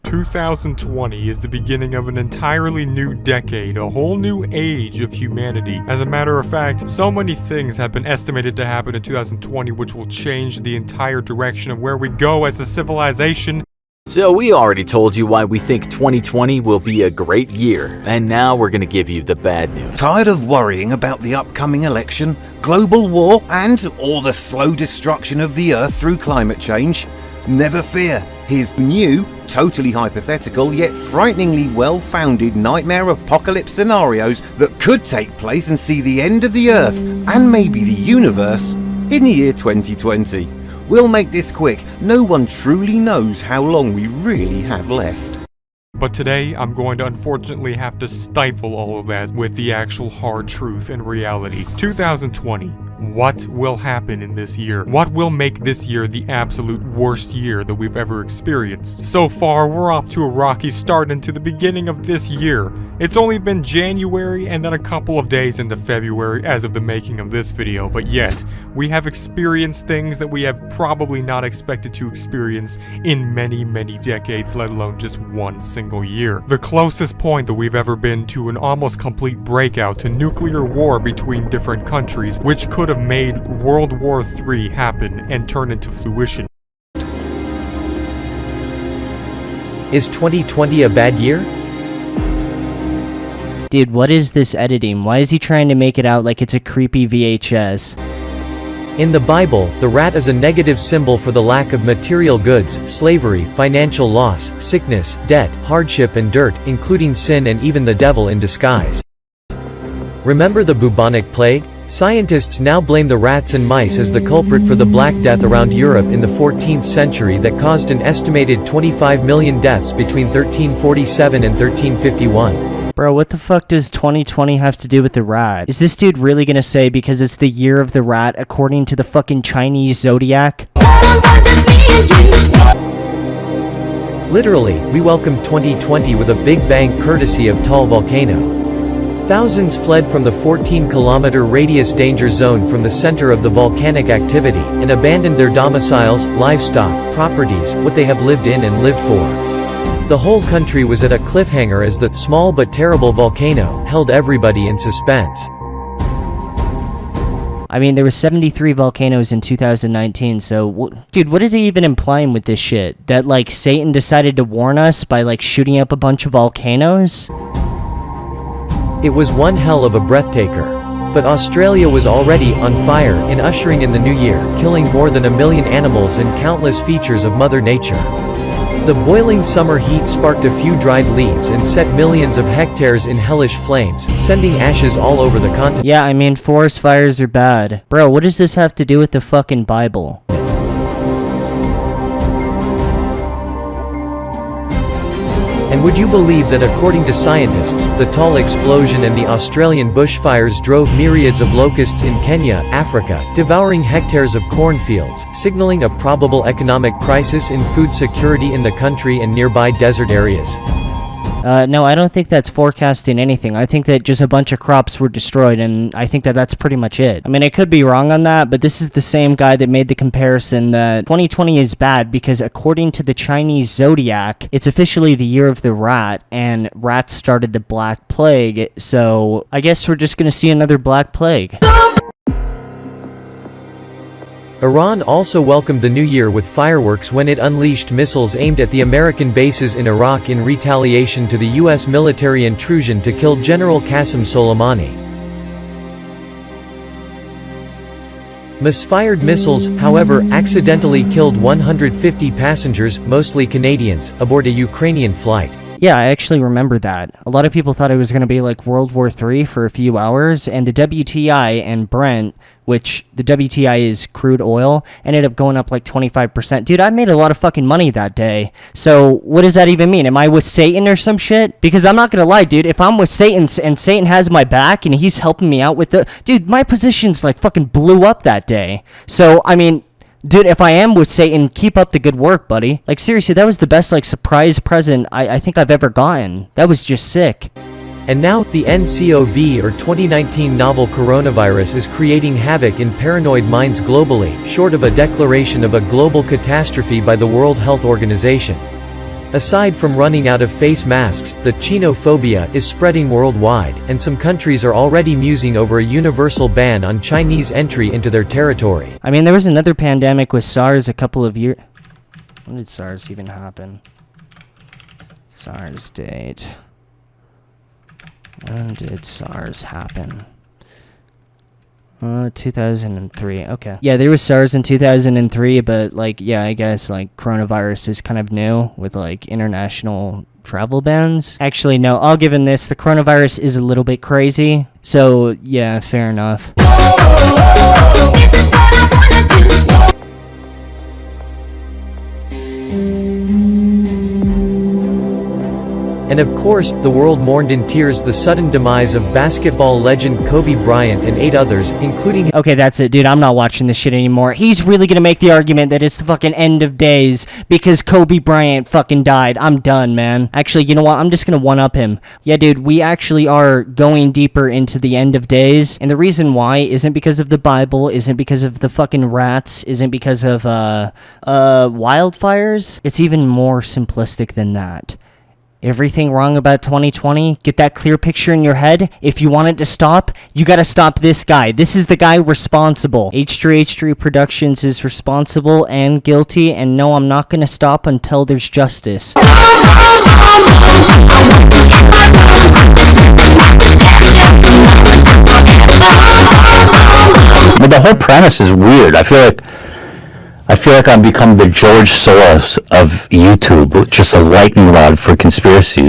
2020 is the beginning of an entirely new decade, a whole new age of humanity. As a matter of fact, so many things have been estimated to happen in 2020 which will change the entire direction of where we go as a civilization. So we already told you why we think 2020 will be a great year, and now we're gonna give you the bad news. Tired of worrying about the upcoming election, global war, or the slow destruction of the Earth through climate change? Never fear, here's new, totally hypothetical yet frighteningly well-founded nightmare apocalypse scenarios that could take place and see the end of the Earth, and maybe the universe, in the year 2020. We'll make this quick, no one truly knows how long we really have left. But today, I'm going to unfortunately have to stifle all of that with the actual hard truth and reality. 2020. What will happen in this year? What will make this year the absolute worst year that we've ever experienced? So far, we're off to a rocky start into the beginning of this year. It's only been January and then a couple of days into February as of the making of this video, but yet, we have experienced things that we have probably not expected to experience in many, many decades, let alone just one single year. The closest point that we've ever been to an almost complete breakout to nuclear war between different countries, which could have made World War III happen and turn into fruition. Is 2020 a bad year? Dude, what is this editing? Why is he trying to make it out like it's a creepy VHS? In the Bible, the rat is a negative symbol for the lack of material goods, slavery, financial loss, sickness, debt, hardship and dirt, including sin and even the devil in disguise. Remember the bubonic plague? Scientists now blame the rats and mice as the culprit for the Black Death around Europe in the 14th century that caused an estimated 25 million deaths between 1347 and 1351. Bro, what the fuck does 2020 have to do with the rat? Is this dude really gonna say because it's the year of the rat according to the fucking Chinese zodiac? Literally, we welcome 2020 with a big bang courtesy of Taal volcano. Thousands fled from the 14-kilometer radius danger zone from the center of the volcanic activity, and abandoned their domiciles, livestock, properties, what they have lived in and lived for. The whole country was at a cliffhanger as the small but terrible volcano held everybody in suspense. I mean, there were 73 volcanoes in 2019, so, dude, what is he even implying with this shit? That, like, Satan decided to warn us by, like, shooting up a bunch of volcanoes? It was one hell of a breathtaker. But Australia was already on fire in ushering in the new year, killing more than 1 million animals and countless features of Mother Nature. The boiling summer heat sparked a few dried leaves and set millions of hectares in hellish flames, sending ashes all over the continent. Yeah, I mean, forest fires are bad. Bro, what does this have to do with the fucking Bible? And would you believe that according to scientists, the Taal explosion and the Australian bushfires drove myriads of locusts in Kenya, Africa, devouring hectares of cornfields, signaling a probable economic crisis in food security in the country and nearby desert areas? No, I don't think that's forecasting anything. I think that just a bunch of crops were destroyed, and I think that that's pretty much it. I mean, I could be wrong on that, but this is the same guy that made the comparison that 2020 is bad because according to the Chinese zodiac, it's officially the year of the rat, and rats started the Black Plague, so I guess we're just gonna see another Black Plague. Iran also welcomed the new year with fireworks when it unleashed missiles aimed at the American bases in Iraq in retaliation to the U.S. military intrusion to kill General Qasem Soleimani. Misfired missiles, however, accidentally killed 150 passengers, mostly Canadians, aboard a Ukrainian flight. Yeah, I actually remember that. A lot of people thought it was going to be like World War III for a few hours, and the WTI and Brent, which the WTI is crude oil, ended up going up like 25%. Dude, I made a lot of fucking money that day. So what does that even mean? Am I with Satan or some shit? Because I'm not going to lie, dude, if I'm with Satan and Satan has my back and he's helping me out with the... Dude, my positions like fucking blew up that day. So, I mean... Dude, if I am with Satan, keep up the good work, buddy. Like, seriously, that was the best, like, surprise present I think I've ever gotten. That was just sick. And now, the nCoV or 2019 novel coronavirus is creating havoc in paranoid minds globally, short of a declaration of a global catastrophe by the World Health Organization. Aside from running out of face masks, the Chinophobia is spreading worldwide, and some countries are already musing over a universal ban on Chinese entry into their territory. I mean, there was another pandemic with SARS a couple of years. When did SARS even happen? SARS date. When did SARS happen? 2003. Okay. Yeah, there was SARS in 2003, but like, yeah, I guess like coronavirus is kind of new with like international travel bans. Actually, no, I'll give him this. The coronavirus is a little bit crazy. So, yeah, fair enough. And of course, the world mourned in tears the sudden demise of basketball legend Kobe Bryant and 8 others, including... Okay, that's it, dude. I'm not watching this shit anymore. He's really gonna make the argument that it's the fucking end of days because Kobe Bryant fucking died. I'm done, man. Actually, you know what? I'm just gonna one-up him. Yeah, dude, we actually are going deeper into the end of days, and the reason why isn't because of the Bible, isn't because of the fucking rats, isn't because of, wildfires. It's even more simplistic than that. Everything wrong about 2020? Get that clear picture in your head? If you want it to stop, you gotta stop this guy. This is the guy responsible. H3H3 Productions is responsible and guilty, and no, I'm not gonna stop until there's justice. But the whole premise is weird. I feel like I've become the George Soros of YouTube, just a lightning rod for conspiracies.